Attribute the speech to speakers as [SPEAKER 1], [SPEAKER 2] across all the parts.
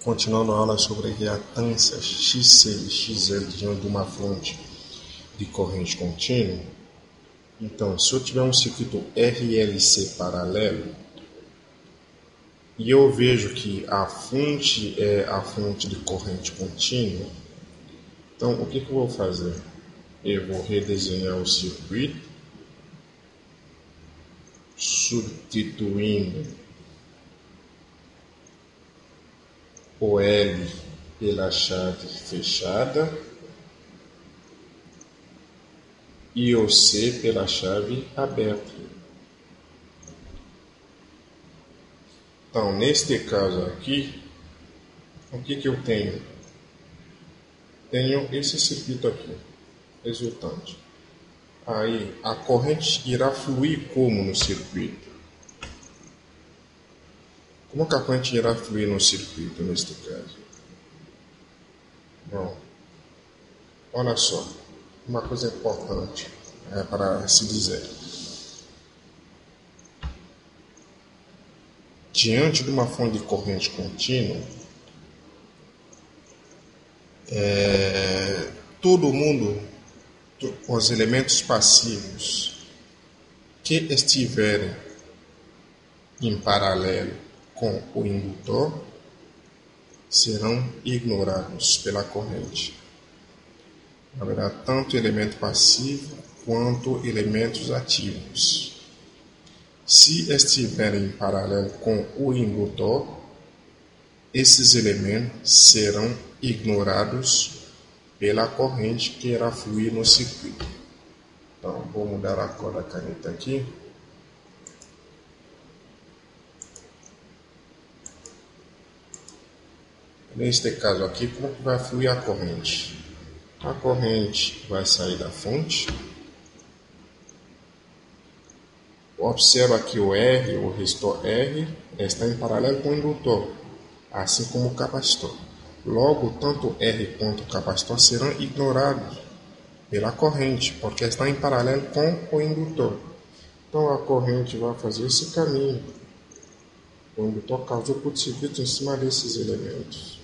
[SPEAKER 1] Continuando a aula sobre reatâncias XC e XL diante de uma fonte de corrente contínua. Então, se eu tiver um circuito RLC paralelo e eu vejo que a fonte é a fonte de corrente contínua, então o que eu vou fazer? Eu vou redesenhar o circuito, substituindo o L pela chave fechada e o C pela chave aberta. Então, neste caso aqui, o que eu tenho? Tenho esse circuito aqui, resultante. Aí, a corrente irá fluir como no circuito? Como que a corrente irá fluir no circuito, neste caso? Bom, olha só, uma coisa importante para se dizer. Diante de uma fonte de corrente contínua, todo mundo, os elementos passivos que estiverem em paralelo com o indutor serão ignorados pela corrente. Na verdade, tanto elemento passivo quanto elementos ativos. Se estiverem em paralelo com o indutor, esses elementos serão ignorados pela corrente que irá fluir no circuito. Então, vou mudar a cor da caneta aqui. Neste caso aqui, como que vai fluir a corrente? A corrente vai sair da fonte. Observa que o R, o resistor R, está em paralelo com o indutor, assim como o capacitor. Logo, tanto R quanto o capacitor serão ignorados pela corrente, porque está em paralelo com o indutor. Então, a corrente vai fazer esse caminho. O indutor causou curto-circuito em cima desses elementos.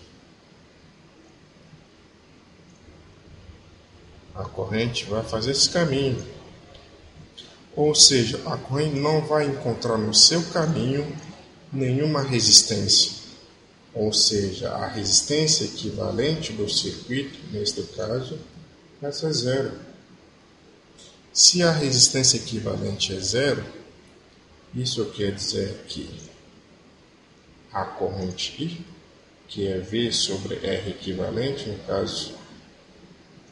[SPEAKER 1] A corrente vai fazer esse caminho. Ou seja, a corrente não vai encontrar no seu caminho nenhuma resistência. Ou seja, a resistência equivalente do circuito, neste caso, vai ser zero. Se a resistência equivalente é zero, isso quer dizer que a corrente I, que é V sobre R equivalente, no caso,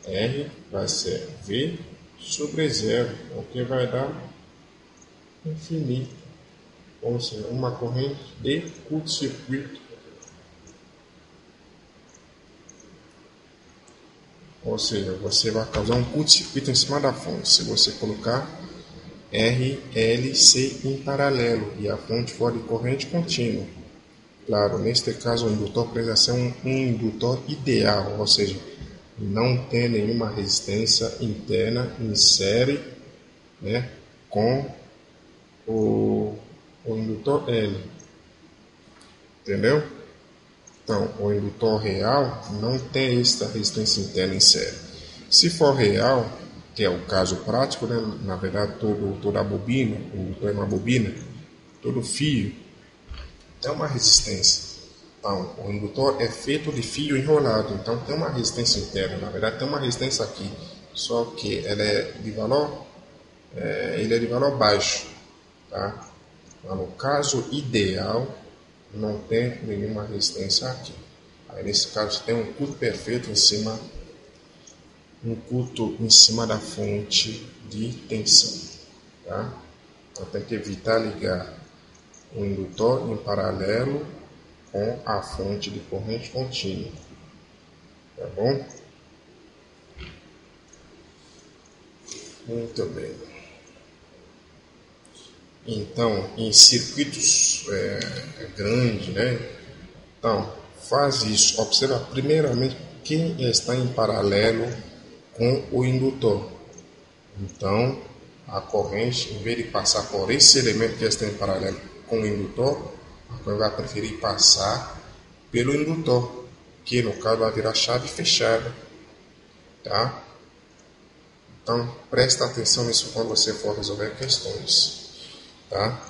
[SPEAKER 1] R vai ser V sobre zero, o que vai dar infinito, ou seja, uma corrente de curto-circuito. Ou seja, você vai causar um curto-circuito em cima da fonte, se você colocar R, L, C em paralelo e a fonte for de corrente contínua. Claro, neste caso o indutor precisa ser um indutor ideal, ou seja, não tem nenhuma resistência interna em série, né, com o indutor L. Entendeu? Então, o indutor real não tem esta resistência interna em série. Se for real, que é o caso prático, né, na verdade toda a bobina, o indutor é uma bobina, todo fio tem uma resistência. Então, o indutor é feito de fio enrolado, então tem uma resistência interna, na verdade tem uma resistência aqui, só que ela é de valor, ele é de valor baixo, tá? Mas no caso ideal, não tem nenhuma resistência aqui. Aí nesse caso você tem um curto perfeito em cima, da fonte de tensão, tá? Então tem que evitar ligar o indutor em paralelo com a fonte de corrente contínua, tá bom? Muito bem. Então, em circuitos grandes, né? Então, faz isso. Observa primeiramente quem está em paralelo com o indutor. Então, a corrente, em vez de passar por esse elemento que está em paralelo com o indutor, a corrente vai preferir passar pelo indutor, que no caso vai virar chave fechada, tá? Então, presta atenção nisso quando você for resolver questões, tá?